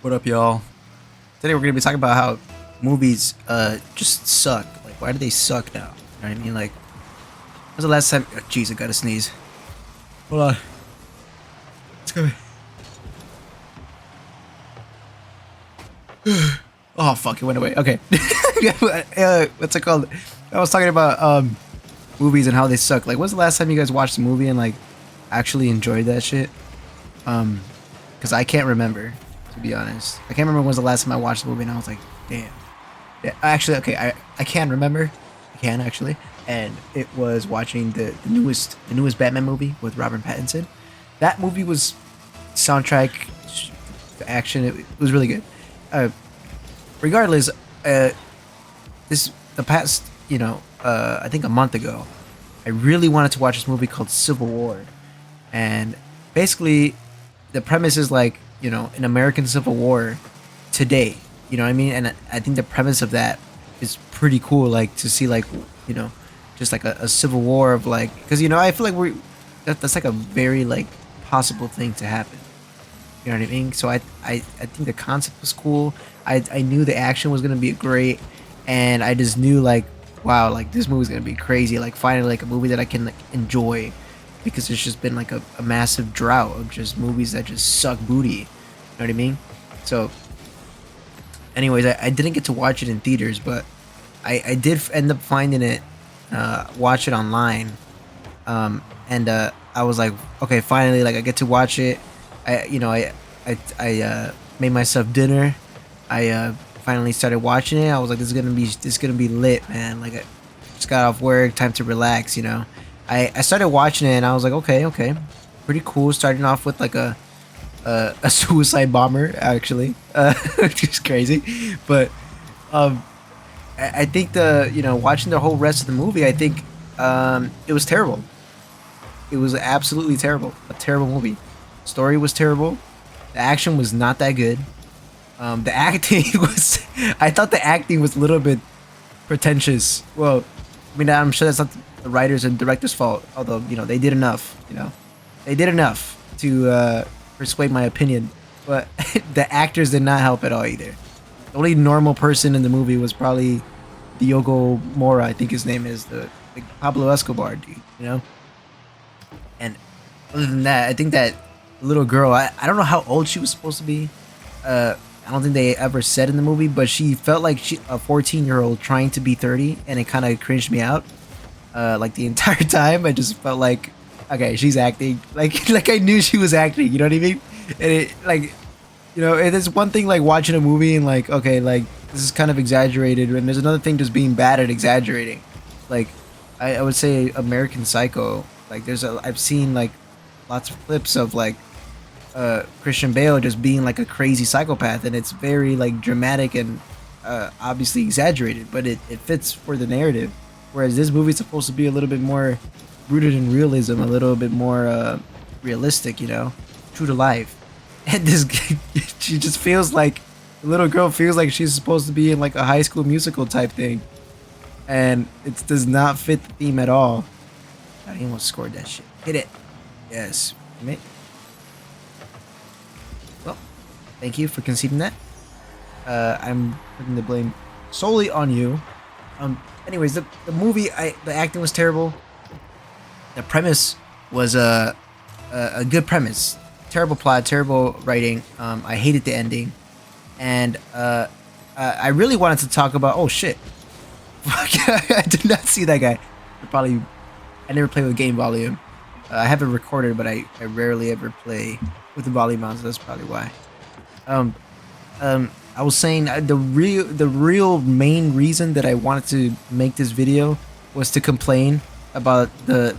What up, y'all? Today we're gonna be talking about how movies just suck. Like, why do they suck now? You know what I mean? Like, when's the last time? Oh, jeez, I gotta sneeze. Hold on. It's coming. Oh fuck! It went away. Okay. What's it called? I was talking about movies and how they suck. Like, when's the last time you guys watched a movie and like actually enjoyed that shit? Because I can't remember, to be honest. I can't remember when's the last time I watched a movie and I was like, damn. Yeah, actually, okay, I can remember. I can actually, and it was watching the newest Batman movie with Robert Pattinson. That movie was soundtrack, the action. It was really good. Uh, Regardless, the past I think a month ago, I really wanted to watch this movie called Civil War, and basically the premise is like an American Civil War today. You know what I mean? And I think the premise of that is pretty cool. Like to see like just like a civil war of like because I feel like that's like a very like possible thing to happen. You know what I mean? So I think the concept was cool. I knew the action was gonna be great, and I just knew like wow, like this movie's gonna be crazy. Like finally like a movie that I can like enjoy because it's just been like a massive drought of just movies that just suck booty. You know what I mean? So anyways, I didn't get to watch it in theaters, but I did end up finding it, watch it online, and I was like, okay, finally, like I get to watch it. I made myself dinner. I finally started watching it. I was like, this is gonna be lit, man. Like I just got off work, time to relax. I started watching it and I was like, okay, pretty cool. Starting off with like a suicide bomber actually, which is crazy, but um, I think watching the whole rest of the movie, I think it was terrible. It was absolutely terrible. A terrible movie. Story was terrible. The action was not that good. The acting was. I thought the acting was a little bit pretentious. Well, I mean, I'm sure that's not the writers and directors' fault. Although they did enough. They did enough to persuade my opinion. But the actors did not help at all either. The only normal person in the movie was probably Diogo Mora. I think his name is the Pablo Escobar dude. And other than that, I think that little girl, I don't know how old she was supposed to be. I don't think they ever said in the movie, but she felt like a 14-year-old trying to be 30, and it kind of cringed me out. Like the entire time, I just felt like, okay, she's acting. Like I knew she was acting. You know what I mean? And it like, it is one thing like watching a movie and like, okay, like this is kind of exaggerated, and there's another thing just being bad at exaggerating. Like, I would say American Psycho. Like, I've seen like lots of clips of like Christian Bale just being like a crazy psychopath, and it's very like dramatic and obviously exaggerated, but it fits for the narrative. Whereas this movie's supposed to be a little bit more rooted in realism, a little bit more realistic, true to life. And this she just feels like the little girl feels like she's supposed to be in like a High School Musical type thing, and it does not fit the theme at all. I almost scored that shit. Hit it. Yes. Mate. Well, thank you for conceding that. I'm putting the blame solely on you. Anyways, the movie, the acting was terrible. The premise was a good premise. Terrible plot, terrible writing. I hated the ending, and I really wanted to talk about. Oh shit! I did not see that guy. I never play with game volume. I have it recorded, but I rarely ever play with the volume on, so that's probably why. I was saying the real main reason that I wanted to make this video was to complain about the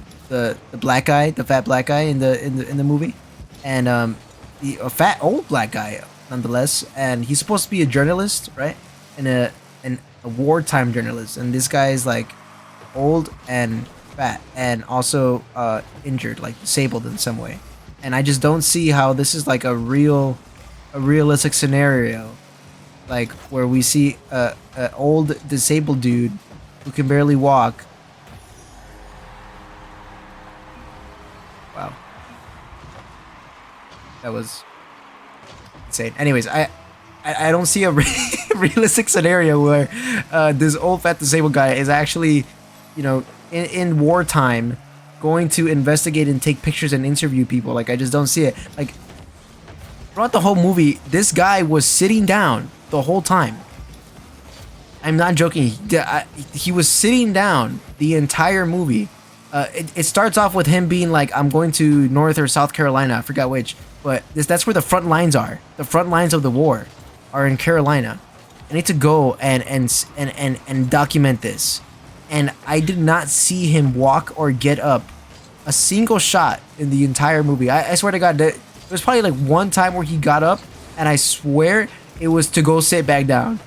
black guy, the fat black guy in the movie, and a fat old black guy nonetheless, and he's supposed to be a journalist, right? And a wartime journalist, and this guy is like old and fat and also injured, like disabled in some way, and I just don't see how this is like a realistic scenario, like where we see a old disabled dude who can barely walk. Wow, that was insane. Anyways, I don't see a realistic scenario where this old fat disabled guy is actually, you know, in wartime going to investigate and take pictures and interview people. Like, I just don't see it. Like, throughout the whole movie, this guy was sitting down the whole time. I'm not joking. He was sitting down the entire movie. It starts off with him being like, I'm going to North or South Carolina. I forgot which. But that's where the front lines are. The front lines of the war are in Carolina. I need to go and document this. And I did not see him walk or get up a single shot in the entire movie. I swear to God, there was probably like one time where he got up, and I swear it was to go sit back down.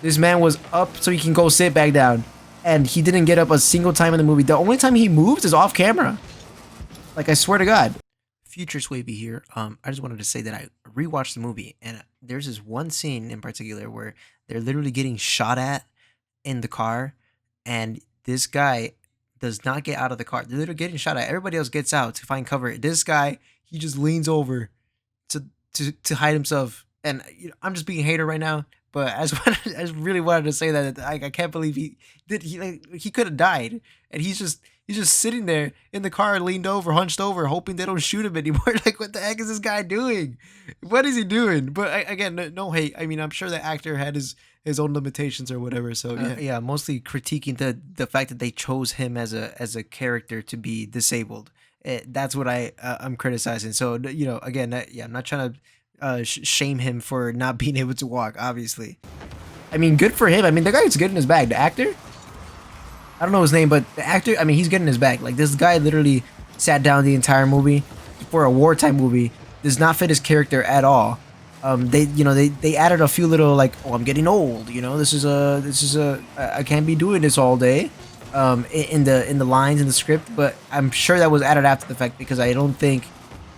This man was up so he can go sit back down, and he didn't get up a single time in the movie. The only time he moves is off camera. Like, I swear to God. Future Swavy here. I just wanted to say that I rewatched the movie, and there's this one scene in particular where they're literally getting shot at in the car, and this guy does not get out of the car. They're literally getting shot at. Everybody else gets out to find cover. This guy, he just leans over to hide himself. And you know, I'm just being a hater right now, but I just really wanted to say that I can't believe he could have died, and he's just sitting there in the car, leaned over, hunched over, hoping they don't shoot him anymore. Like, what the heck is this guy doing? What is he doing? But again, no hate. I mean, I'm sure the actor had his own limitations or whatever. So yeah, mostly critiquing the fact that they chose him as a character to be disabled. That's what I'm criticizing. So you know, again, I'm not trying to shame him for not being able to walk. Obviously, I mean, good for him. I mean, the guy's good in his bag. The actor, I don't know his name, but the actor, I mean, he's getting his bag. Like, this guy literally sat down the entire movie for a wartime movie. Does not fit his character at all. They added a few little, like, oh, I'm getting old. You know, this is I can't be doing this all day. In the lines in the script, but I'm sure that was added after the fact, because I don't think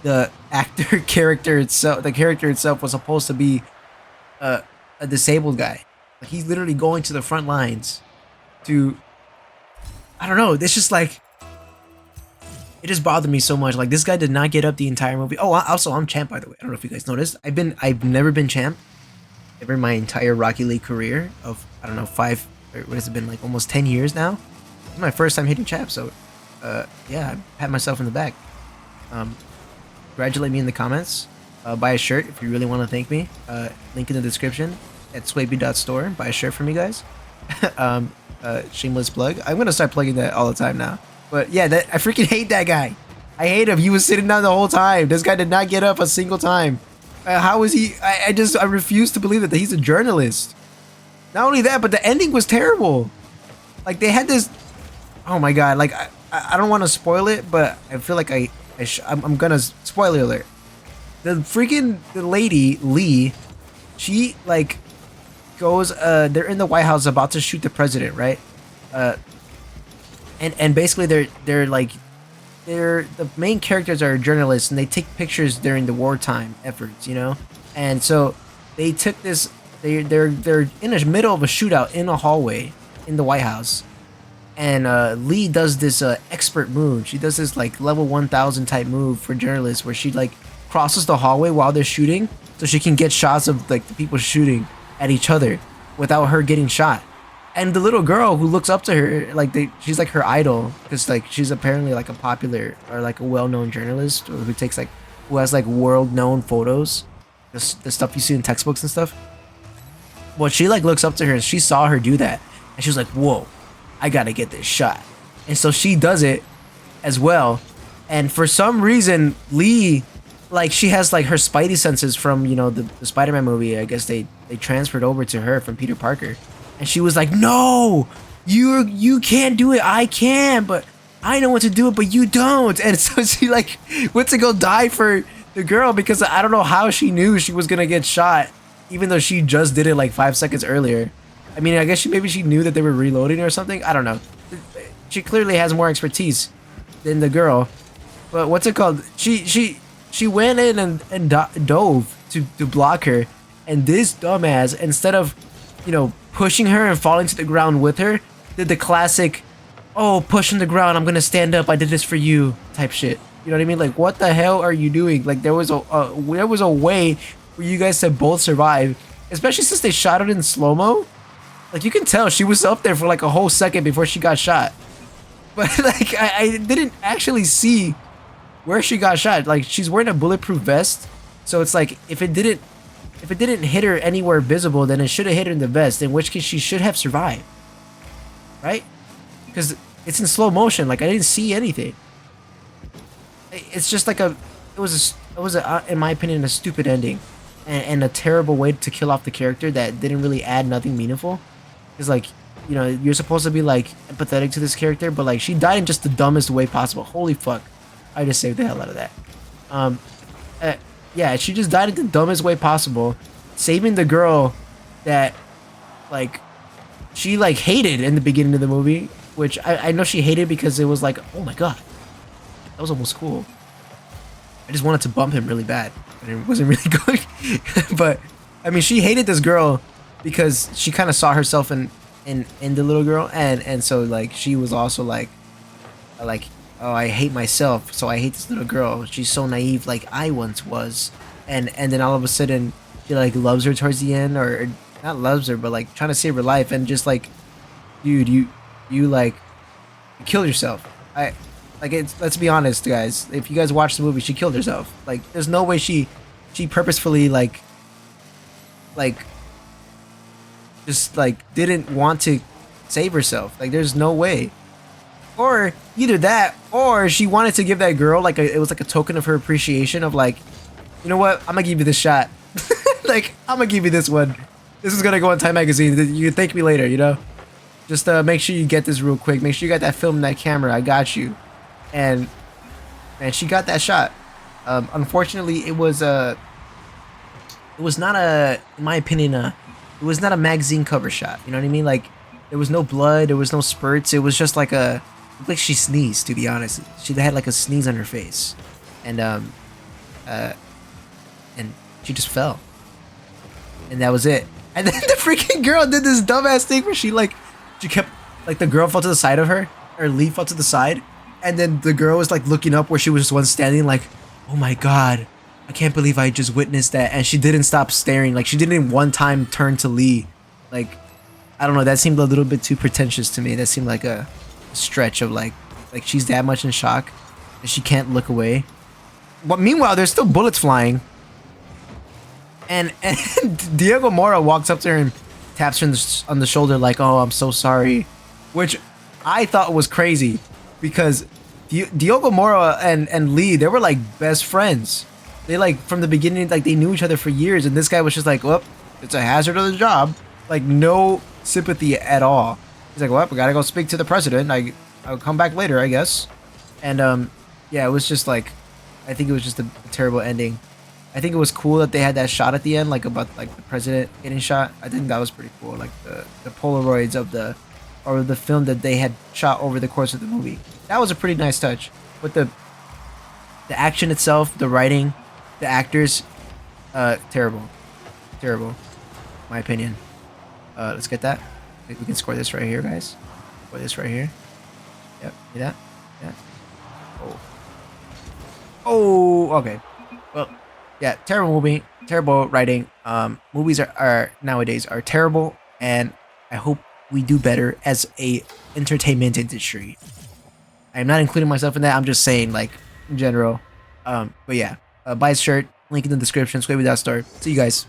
the character itself was supposed to be a disabled guy. Like, he's literally going to the front lines to, I don't know, it's just like, it just bothered me so much. Like, this guy did not get up the entire movie. Oh, also, I'm champ, by the way. I don't know if you guys noticed. I've never been champ ever in my entire Rocky League career of, I don't know, what has it been, like almost 10 years now? It's my first time hitting champ, so yeah, I pat myself in the back. Congratulate me in the comments. Buy a shirt if you really want to thank me. Link in the description at swavy.store. Buy a shirt for me, guys. Shameless plug. I'm gonna start plugging that all the time now. But yeah, I freaking hate that guy. I hate him. He was sitting down the whole time. This guy did not get up a single time. How is he? I refuse to believe that he's a journalist. Not only that, but the ending was terrible. Like, they had this. Oh my God! Like, I don't want to spoil it, but I feel like I'm gonna. Spoiler alert. The lady Lee, she like goes. They're in the White House about to shoot the president, right? And basically they're the main characters are journalists, and they take pictures during the wartime efforts, you know. And so they took this. They're in the middle of a shootout in a hallway in the White House, and Lee does this expert move. She does this like level 1000 type move for journalists, where she like crosses the hallway while they're shooting, so she can get shots of like the people shooting at each other without her getting shot. And the little girl who looks up to her, like she's like her idol, because like she's apparently like a popular or like a well-known journalist who has like world-known photos, the stuff you see in textbooks and stuff. Well, she like looks up to her, and she saw her do that, and she was like, "Whoa, I gotta get this shot." And so she does it as well. And for some reason, Lee, like, she has like her spidey senses from, you know, the Spider-Man movie. I guess they transferred over to her from Peter Parker. And she was like, "No, you can't do it. I can, but I know what to do it, but you don't." And so she like went to go die for the girl, because I don't know how she knew she was gonna get shot, even though she just did it like 5 seconds earlier. I mean, I guess maybe she knew that they were reloading or something. I don't know. She clearly has more expertise than the girl. But what's it called? She went in and dove to block her, and this dumbass, instead of, you know, pushing her and falling to the ground with her, did the classic, "Oh, push on the ground, I'm gonna stand up, I did this for you" type shit. You know what I mean? Like, what the hell are you doing? Like, there was a way for you guys to both survive, especially since they shot it in slow-mo. Like, you can tell she was up there for like a whole second before she got shot. But like, I didn't actually see where she got shot. Like, she's wearing a bulletproof vest, so it's like if it didn't hit her anywhere visible, then it should have hit her in the vest. In which case, she should have survived, right? Because it's in slow motion. Like, I didn't see anything. It's just like it was in my opinion, a stupid ending, and a terrible way to kill off the character that didn't really add nothing meaningful. Because like, you know, you're supposed to be like empathetic to this character, but like she died in just the dumbest way possible. Holy fuck, I just saved the hell out of that. Yeah, she just died in the dumbest way possible, saving the girl that like she like hated in the beginning of the movie, which I know she hated because it was like, oh my god, that was almost cool. I just wanted to bump him really bad, and it wasn't really going. But I mean, she hated this girl because she kind of saw herself in the little girl, and so like she was also like, oh, I hate myself, so I hate this little girl. She's so naive, like I once was, and then all of a sudden she like loves her towards the end, or not loves her, but like trying to save her life, and just like, dude, you like you killed yourself. Let's be honest, guys. If you guys watch the movie, she killed herself. Like, there's no way she purposefully like just like didn't want to save herself. Like, there's no way. Or either that, or she wanted to give that girl like it was like a token of her appreciation of like, you know what? I'm gonna give you this shot. Like, I'm gonna give you this one. This is gonna go on Time Magazine. You can thank me later. You know, just make sure you get this real quick. Make sure you got that film and that camera. I got you. And she got that shot. Unfortunately, it was not a, in my opinion, it was not a magazine cover shot. You know what I mean? Like, there was no blood, there was no spurts. It was just like like she sneezed. To be honest, she had like a sneeze on her face, and she just fell, and that was it. And then the freaking girl did this dumbass thing where she kept like the girl fell to the side of her, or Lee fell to the side. And then the girl was like looking up where she was once standing, like, oh my god, I can't believe I just witnessed that. And she didn't stop staring. Like, she didn't one time turn to Lee. Like, I don't know, that seemed a little bit too pretentious to me. That seemed like a stretch of like she's that much in shock and she can't look away. But meanwhile, there's still bullets flying. And Diego Mora walks up to her and taps her on the shoulder like, oh, I'm so sorry. Which I thought was crazy. Because Diogo Mora and Lee, they were like best friends. They like from the beginning, like they knew each other for years. And this guy was just like, well, it's a hazard of the job. Like, no sympathy at all. He's like, well, we gotta go speak to the president. I'll come back later, I guess. And yeah, it was just like, I think it was just a terrible ending. I think it was cool that they had that shot at the end, like about like the president getting shot. I think that was pretty cool. Like the Polaroids of the film that they had shot over the course of the movie. That was a pretty nice touch. But the action itself, the writing, the actors, terrible. Terrible. My opinion. Let's get that. We can score this right here, guys. Score this right here. Yep. See that? Yeah. Oh. Oh, okay. Well, yeah, terrible movie, terrible writing. Movies are nowadays are terrible, and I hope we do better as a entertainment industry. I'm not including myself in that. I'm just saying, like, in general. But yeah, buy his shirt. Link in the description. Swavy.store. See you guys.